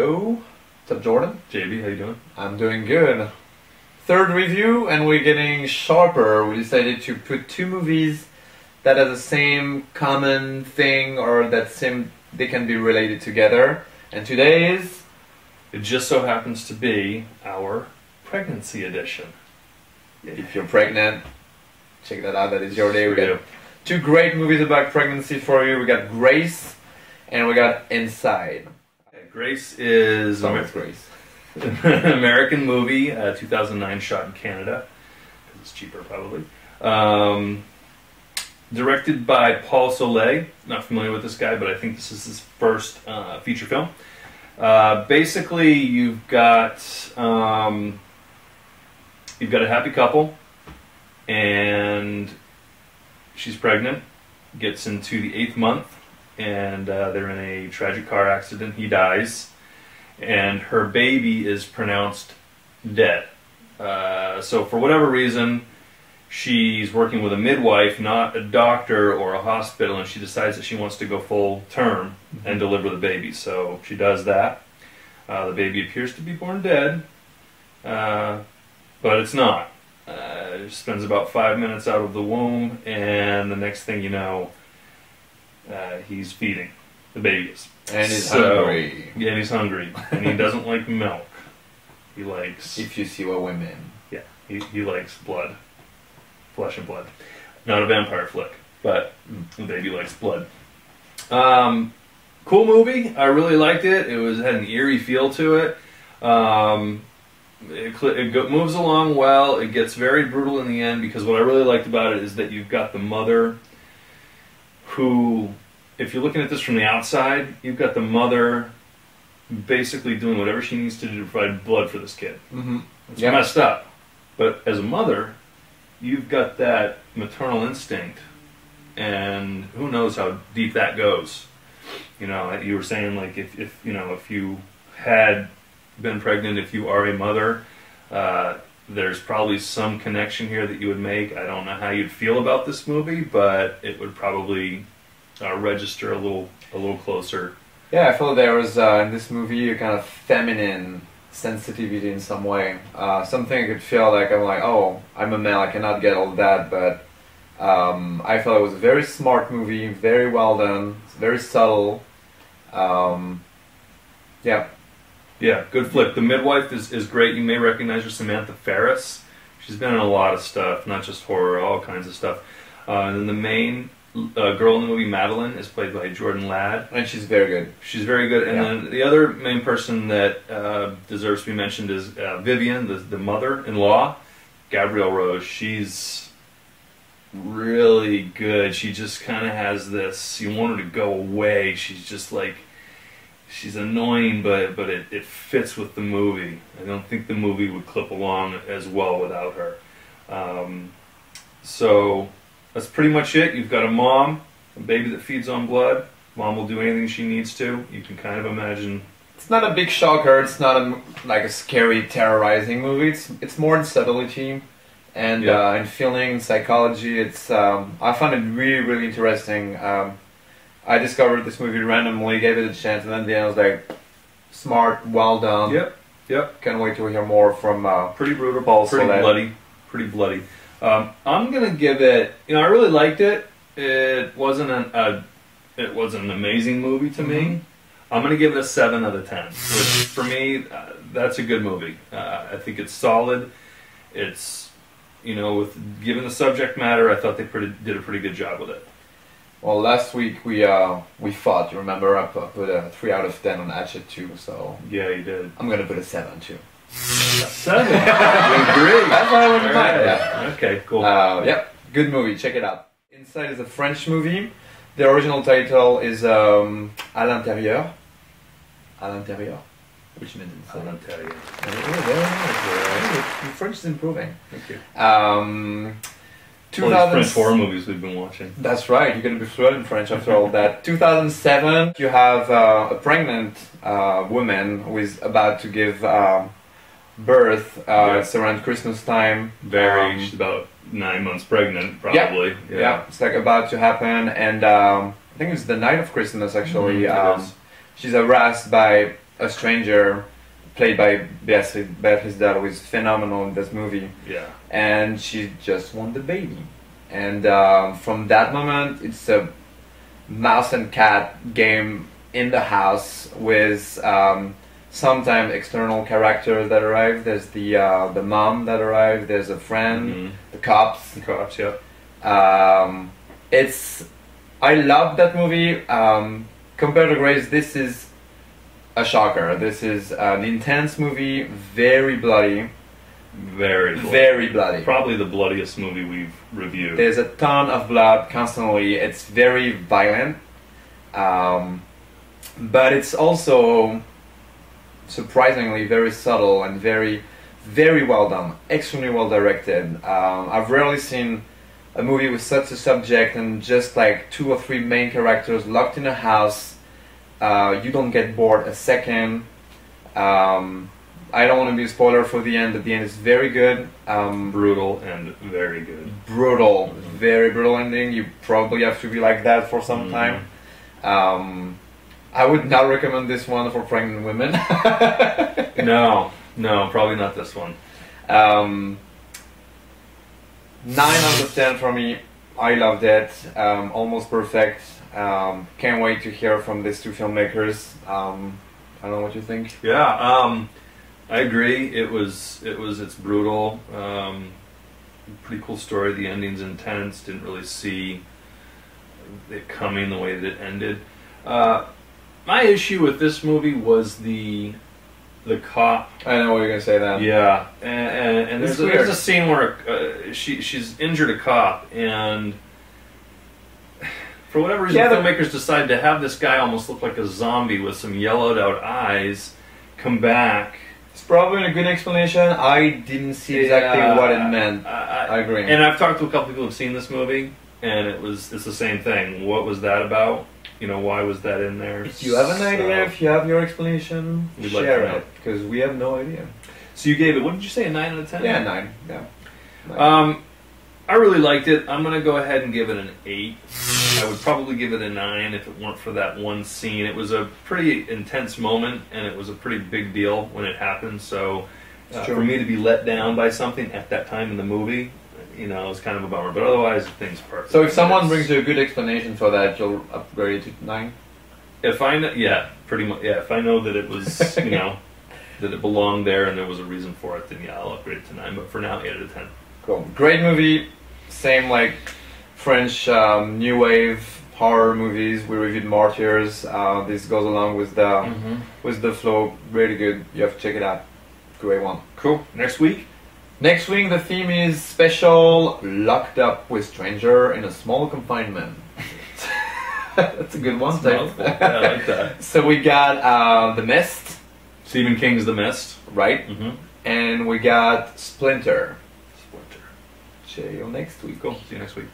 Hello, what's up, Jordan? JB, how you doing? I'm doing good. Third review, and we're getting sharper. We decided to put two movies that have the same common thing, or they can be related together. And today is... It just so happens to be our pregnancy edition. If you're pregnant, check that out. That is your day. We Yeah. got two great movies about pregnancy for you. We got Grace, and we got Inside. Grace is So it's Grace. an American movie, 2009, shot in Canada, because it's cheaper probably. Directed by Paul Soleil. Not familiar with this guy, but I think this is his first feature film. Basically, you've got a happy couple, and she's pregnant, gets into the 8th month, and they're in a tragic car accident. He dies, and her baby is pronounced dead. So for whatever reason, she's working with a midwife, not a doctor or a hospital, and she decides that she wants to go full term and deliver the baby. So she does that. The baby appears to be born dead, but it's not. She spends about 5 minutes out of the womb, and the next thing you know, he's feeding the babies. And he's hungry. Yeah, and he's hungry. And he doesn't like milk. He likes... If you see a woman. Yeah, he likes blood. Flesh and blood. Not a vampire flick, but the baby likes blood. Cool movie. I really liked it. It had an eerie feel to it. It moves along well. It gets very brutal in the end, because what I really liked about it is that you've got the mother who, if you're looking at this from the outside, you've got the mother basically doing whatever she needs to do to provide blood for this kid. Mm-hmm. It's messed up. But as a mother, you've got that maternal instinct, and who knows how deep that goes. You know, you were saying, like, if you had been pregnant, if you are a mother, there's probably some connection here that you would make. I don't know how you'd feel about this movie, but it would probably register a little closer. Yeah, I felt there was in this movie a kind of feminine sensitivity in some way. Something I could feel like oh, I'm a male, I cannot get all that, but I felt it was a very smart movie, very well done, very subtle. Yeah. Yeah, good flick. The midwife is great. You may recognize her, Samantha Ferris. She's been in a lot of stuff, not just horror, all kinds of stuff. And then the main girl in the movie, Madeline, is played by Jordan Ladd. And she's very good. She's very good. And then the other main person that deserves to be mentioned is Vivian, the mother-in-law, Gabrielle Rose. She's really good. She just kind of has this, you want her to go away. She's just like, she's annoying, but it fits with the movie. I don't think the movie would clip along as well without her. So that's pretty much it. You've got a mom, a baby that feeds on blood. Mom will do anything she needs to. You can kind of imagine. It's not a big shocker. It's not like a scary, terrorizing movie. It's more in subtlety and in feeling, psychology. It's I found it really, really interesting. I discovered this movie randomly, gave it a chance, and then at the end I was like, smart, well done. Yep. Can't wait to hear more from pretty brutal, Paul pretty Soleil. bloody. I'm gonna give it. I really liked it. It wasn't an amazing movie to me. I'm gonna give it a 7 out of 10. Which for me, that's a good movie. I think it's solid. It's given the subject matter, I thought they did a pretty good job with it. Well, last week we fought. You remember? I put a 3 out of 10 on Hatchet 2, so Yeah, you did. I'm gonna put a 7 too. 7. You agree? That's why I wouldn't All mind. right. Yeah. Okay, cool. Yep, good movie. Check it out. Inside is a French movie. The original title is À l'intérieur. À l'intérieur, which means I inside. don't tell you. Your French is improving. Thank you. 2000. All these French horror movies we've been watching. That's right. You're gonna be fluent in French after all that. 2007. You have a pregnant woman who is about to give birth. It's around Christmas time. She's about 9 months pregnant, probably. Yeah. It's like about to happen, and I think it's the night of Christmas actually. It is. She's harassed by a stranger, played by Beatrice Dalle, who is phenomenal in this movie. Yeah. And she just won the baby. And from that moment, it's a mouse and cat game in the house with sometimes external characters that arrive. There's the mom that arrives. There's a friend, the cops. The cops, yeah. I love that movie. Compared to Grace, this is a shocker. This is an intense movie, very bloody. Very bloody. Very bloody. Probably the bloodiest movie we've reviewed. There's a ton of blood constantly. It's very violent. But it's also surprisingly very subtle and very, very well done. Extremely well directed. I've rarely seen a movie with such a subject and just like 2 or 3 main characters locked in a house. You don't get bored a second. I don't want to be a spoiler for the end, but the end is very good. Brutal and very good. Brutal. Very brutal ending. You probably have to be like that for some time. I would not recommend this one for pregnant women. No, probably not this one. 9 out of 10 for me. I loved it. Almost perfect. Can't wait to hear from these 2 filmmakers. I don't know what you think. Yeah, I agree. It's brutal. Pretty cool story. The ending's intense. Didn't really see it coming the way that it ended. My issue with this movie was the cop. I know what you're gonna say. That yeah, and there's a scene where she's injured a cop, and for whatever reason, the filmmakers decided to have this guy almost look like a zombie with some yellowed out eyes come back. It's probably a good explanation. I didn't see exactly what it meant. I agree. And I've talked to a couple people who've seen this movie, and it's the same thing. What was that about? You know, why was that in there? If you have an idea, if you have your explanation, share it, because we have no idea. So you gave it, what did you say, a 9 out of 10? Yeah, 9. Yeah. 9. I really liked it. I'm going to go ahead and give it an 8. I would probably give it a 9 if it weren't for that one scene. It was a pretty intense moment, and it was a pretty big deal when it happened. So for me to be let down by something at that time in the movie, you know, it was kind of a bummer. But otherwise, the thing's perfect. So if someone brings you a good explanation for that, you'll upgrade it to 9? If I know, yeah, pretty much. Yeah, if I know that it was, you know, that it belonged there and there was a reason for it, then yeah, I'll upgrade it to 9. But for now, 8 out of 10. Cool. Great movie. Same like French new wave horror movies. We reviewed Martyrs. This goes along with the flow. Really good. You have to check it out. Great one. Cool. Next week? Next week the theme is special locked up with stranger in a small confinement. That's a good one. Yeah, I like that. So we got The Mist. Stephen King's The Mist. Right. And we got Splinter. See you next week. Cool. See you next week.